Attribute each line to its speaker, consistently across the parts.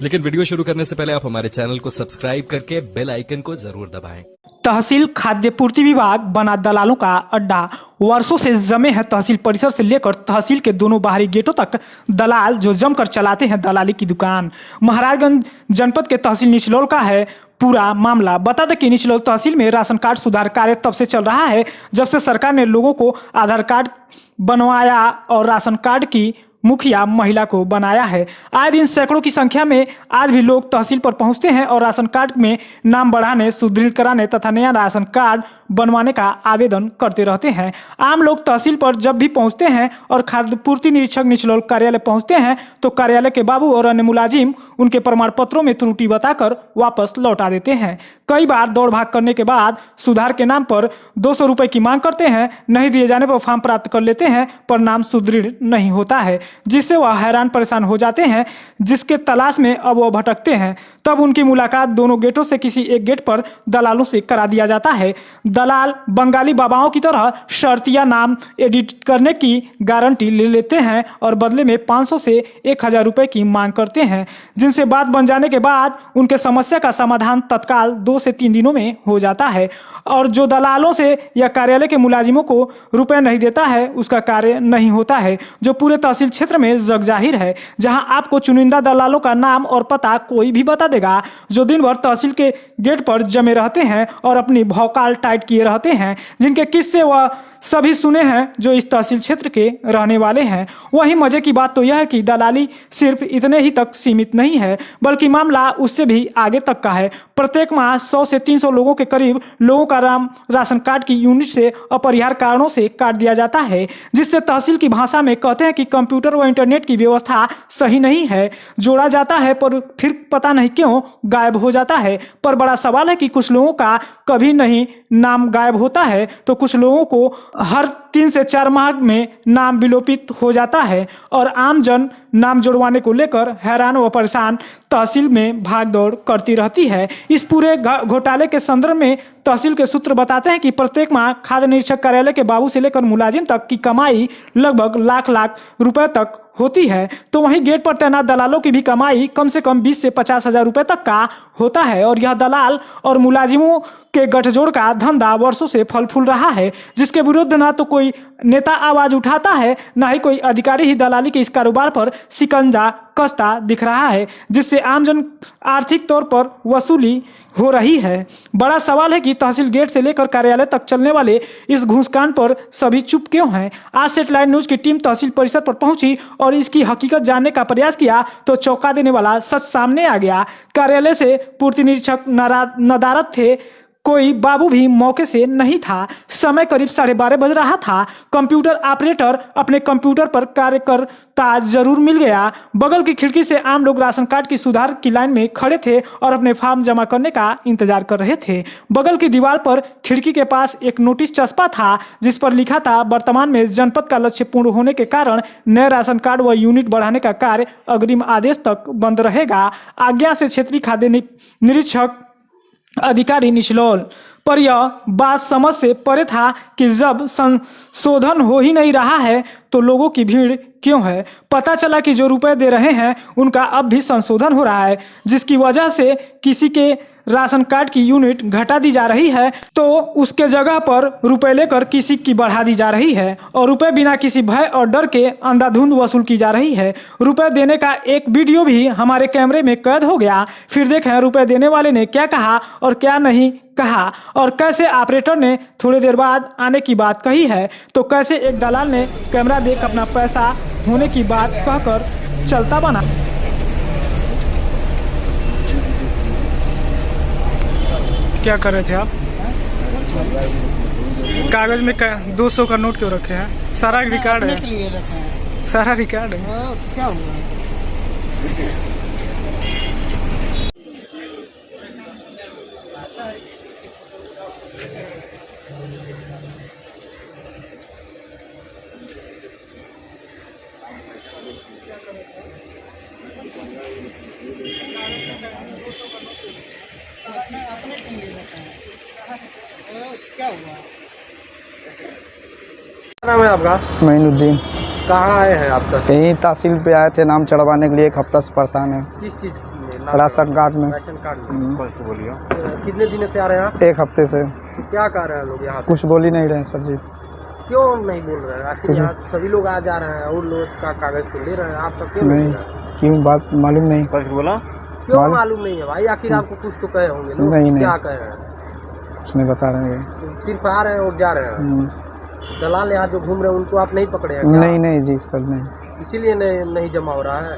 Speaker 1: लेकिन वीडियो शुरू करने से पहले आप हमारे चैनल को सब्सक्राइब करके बेल आइकन को जरूर दबाएं।
Speaker 2: तहसील खाद्य पूर्ति विभाग बना दलालों का अड्डा। वर्षों से जमे हैं तहसील परिसर से लेकर तहसील के दोनों बाहरी गेटों तक दलाल जो जमकर चलाते हैं दलाली की दुकान। महाराजगंज जनपद के तहसील निचलौल का है पूरा मामला। बता दें कि निचलौल तहसील में राशन कार्ड सुधार कार्य तब से चल रहा है जब से सरकार ने लोगों को आधार कार्ड बनवाया और राशन कार्ड की मुखिया महिला को बनाया है। आए दिन सैकड़ों की संख्या में आज भी लोग तहसील पर पहुंचते हैं और राशन कार्ड में नाम बढ़ाने, सुदृढ़ कराने तथा नया राशन कार्ड बनवाने का आवेदन करते रहते हैं। आम लोग तहसील पर जब भी पहुंचते हैं और खाद्य पूर्ति निरीक्षक निचलौल कार्यालय पहुंचते हैं तो कार्यालय के बाबू और अन्य मुलाजिम उनके प्रमाण पत्रों में त्रुटि बताकर वापस लौटा देते हैं। कई बार दौड़ भाग करने के बाद सुधार के नाम पर 200 रुपए की मांग करते हैं। नहीं दिए जाने पर फॉर्म प्राप्त कर लेते हैं पर नाम सुदृढ़ नहीं होता है, जिससे वह हैरान परेशान हो जाते हैं, जिसके तलाश में अब वह भटकते हैं। तब उनकी मुलाकात दोनों गेटों से किसी एक गेट पर दलालों से करा दिया जाता है। दलाल बंगाली बाबाओं की तरह शर्तिया नाम एडिट करने की गारंटी ले लेते हैं और बदले में 500 से 1000 रुपए की मांग करते हैं, जिनसे बात बन जाने के बाद उनके समस्या का समाधान तत्काल 2 से 3 दिनों में हो जाता है। और जो दलालों से या कार्यालय के मुलाजिमों को रुपए नहीं देता है उसका कार्य नहीं होता है, जो पूरे तहसील क्षेत्र में जग जाहिर है। जहां आपको चुनिंदा दलालों का नाम और पता कोई भी बता देगा जो दिन भर तहसील के गेट पर जमे रहते हैं और अपनी भौकाल टाइट किए रहते हैं, जिनके किस्से वह सभी सुने हैं जो इस तहसील क्षेत्र के रहने वाले हैं। वहीं मजे की बात तो यह है कि दलाली सिर्फ इतने ही तक सीमित नहीं है बल्कि मामला उससे भी आगे तक का है। प्रत्येक माह 100 से 300 लोगों के करीब लोगों का नाम राशन कार्ड की यूनिट से अपरिहार्य कारणों से काट दिया जाता है, जिससे तहसील की भाषा में कहते हैं कि कंप्यूटर व इंटरनेट की व्यवस्था सही नहीं है। जोड़ा जाता है पर फिर पता नहीं क्यों गायब हो जाता है। पर बड़ा सवाल है कि कुछ लोगों का कभी नहीं नाम गायब होता है तो कुछ लोगों को हर 3 से 4 माह में नाम विलोपित हो जाता है और आम जन नाम जुड़वाने को लेकर हैरान व परेशान तहसील में भाग दौड़ करती रहती है। इस पूरे घोटाले के संदर्भ में तहसील के सूत्र बताते हैं कि प्रत्येक माह खाद्य निरीक्षक कार्यालय के बाबू से लेकर मुलाजिम तक की कमाई लगभग लाख रुपए तक होती है, तो वहीं गेट पर तैनात दलालों की भी कमाई कम से कम 20 से 50 हजार रुपए तक का होता है। और यह दलाल और मुलाजिमों के गठजोड़ का धंधा वर्षों से फल फूल रहा है, जिसके विरुद्ध ना तो कोई नेता आवाज उठाता है ना ही कोई अधिकारी ही दलाली के इस कारोबार पर शिकंजा कसता दिख रहा है, जिससे आमजन आर्थिक तौर पर वसूली हो रही है। बड़ा सवाल है कि तहसील गेट से लेकर कार्यालय तक चलने वाले इस घूसकांड पर सभी चुप क्यों हैं। आज सेटेलाइट न्यूज की टीम तहसील परिसर पर पहुंची और इसकी हकीकत जानने का प्रयास किया तो चौंका देने वाला सच सामने आ गया। कार्यालय से पूर्ति निरीक्षक नदारद थे, कोई बाबू भी मौके से नहीं था। समय करीब 12:30 बज रहा था। कंप्यूटर ऑपरेटर अपने कंप्यूटर पर कार्य करता जरूर मिल गया। बगल की खिड़की से आम लोग राशन कार्ड की सुधार की लाइन में खड़े थे और अपने फॉर्म जमा करने का इंतजार कर रहे थे। बगल की दीवार पर खिड़की के पास एक नोटिस चस्पा था जिस पर लिखा था, वर्तमान में जनपद का लक्ष्य पूर्ण होने के कारण नए राशन कार्ड व यूनिट बढ़ाने का कार्य अग्रिम आदेश तक बंद रहेगा। आज्ञा से क्षेत्रीय खाद्य निरीक्षक अधिकारी निचलौल। पर यह बात समझ से परे था कि जब संशोधन हो ही नहीं रहा है तो लोगों की भीड़ क्यों है। पता चला कि जो रुपए दे रहे हैं उनका अब भी संशोधन हो रहा है, जिसकी वजह से किसी के राशन कार्ड की यूनिट घटा दी जा रही है तो उसके जगह पर रुपए लेकर किसी की बढ़ा दी जा रही है और रुपए बिना किसी भय और डर के अंधाधुंध वसूल की जा रही है। रुपए देने का एक वीडियो भी हमारे कैमरे में कैद हो गया। फिर देखें रुपए देने वाले ने क्या कहा और क्या नहीं कहा और कैसे ऑपरेटर ने थोड़ी देर बाद आने की बात कही है, तो कैसे एक दलाल ने कैमरा देख अपना पैसा होने की बात कहकर चलता बना। क्या कर रहे थे आप? कागज में 200 का नोट क्यों रखे हैं? सारा रिकॉर्ड है, सारा रिकॉर्ड है। क्या हुआ? क्या हुआ?
Speaker 3: क्या नाम है आपका?
Speaker 4: मोइनुद्दीन।
Speaker 3: कहाँ आए हैं आप?
Speaker 4: यही तहसील पे आए थे नाम चढ़वाने के लिए। 1 हफ्ता से परेशान है।
Speaker 3: किस चीज़ में दलाल
Speaker 4: राशन कार्ड में।
Speaker 3: राशन कार्ड में
Speaker 4: बोलिए।
Speaker 3: कितने दिनों से आ रहे हैं आप?
Speaker 4: एक हफ्ते से।
Speaker 3: तो क्या कह रहे हैं लोग यहाँ पे?
Speaker 4: कुछ बोल ही नहीं रहे सर जी।
Speaker 3: क्यों नहीं बोल रहे हैं? आखिर यहाँ सभी लोग आ जा रहे हैं और लोग का कागज तो ले रहे हैं, आपका क्यों नहीं ले रहे हैं?
Speaker 4: क्यों, बात मालूम नहीं। बोला
Speaker 3: क्यों मालूम नहीं है भाई? आखिर आपको कुछ तो कहे होंगे लोग।
Speaker 4: नहीं,
Speaker 3: क्या कहे हैं?
Speaker 4: कुछ नहीं बता रहे हैं।
Speaker 3: सिर्फ आ रहे हैं और जा रहे हैं। दलाल यहाँ जो घूम रहे हैं उनको आप नहीं पकड़े हैं क्या?
Speaker 4: नहीं जी सर, नहीं।
Speaker 3: इसीलिए नहीं जमा हो रहा है।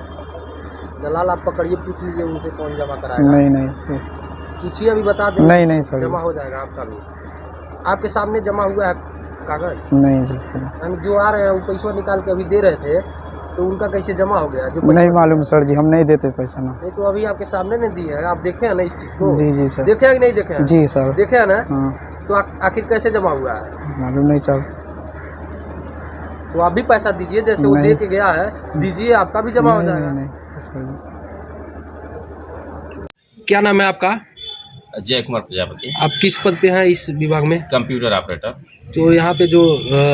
Speaker 3: दलाल आप पकड़िए, पूछ लीजिए उनसे कौन जमा कराएगा।
Speaker 4: नहीं
Speaker 3: पूछिए, अभी बता दें।
Speaker 4: नहीं सर,
Speaker 3: जमा हो जाएगा आपका भी। आपके सामने जमा हुआ है कागज?
Speaker 4: नहीं जी सर।
Speaker 3: यानी जो आ रहे हैं वो पैसा निकाल के अभी दे रहे थे, तो उनका कैसे जमा हो गया? जो
Speaker 4: नहीं मालूम सर जी, हम नहीं देते पैसा ना।
Speaker 3: नहीं तो अभी आपके सामने नहीं दिए हैं, आप देखे हैं ना इस चीज को?
Speaker 4: जी सर।
Speaker 3: देखे हैं कि नहीं देखे हैं?
Speaker 4: जी सर।
Speaker 3: देखे हैं ना?
Speaker 4: हाँ।
Speaker 3: तो आखिर कैसे जमा हुआ है?
Speaker 4: मालूम नहीं सर।
Speaker 3: तो आप भी पैसा दीजिए, जैसे वो दे के गया है दीजिए, आपका भी जमा हो जाएगा।
Speaker 4: नहीं सर।
Speaker 3: क्या नाम है आपका?
Speaker 5: जय कुमार प्रजापति।
Speaker 3: आप किस पद पे हैं इस विभाग में?
Speaker 5: Computer operator.
Speaker 3: तो यहाँ पे जो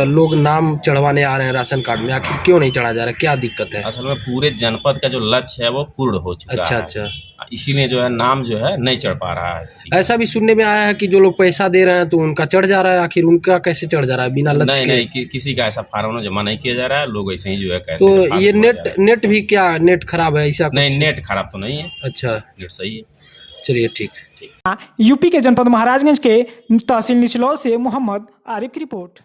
Speaker 3: लोग नाम चढ़वाने आ रहे हैं राशन कार्ड में, आखिर क्यों नहीं चढ़ा जा रहा है? क्या दिक्कत है?
Speaker 5: असल में पूरे जनपद का जो लक्ष्य है वो पूर्ण हो चुका है।
Speaker 3: अच्छा।
Speaker 5: इसीलिए जो है नाम जो है नहीं चढ़ पा रहा है।
Speaker 3: ऐसा भी सुनने में आया है कि जो लोग पैसा दे रहे हैं तो उनका चढ़ जा रहा है। आखिर उनका कैसे चढ़ जा रहा है बिना लक्ष्य के?
Speaker 5: नहीं, किसी का ऐसा फार्म जमा नहीं किया जा रहा है। लोग ऐसे ही जो है कहते
Speaker 3: तो
Speaker 5: हैं
Speaker 3: ये नेट भी क्या नेट खराब है ऐसा?
Speaker 5: नहीं, नेट खराब तो नहीं है।
Speaker 3: अच्छा,
Speaker 5: नेट सही है।
Speaker 3: चलिए ठीक।
Speaker 2: यूपी के जनपद महाराजगंज के तहसील निचलौल से मोहम्मद आरिफ की रिपोर्ट।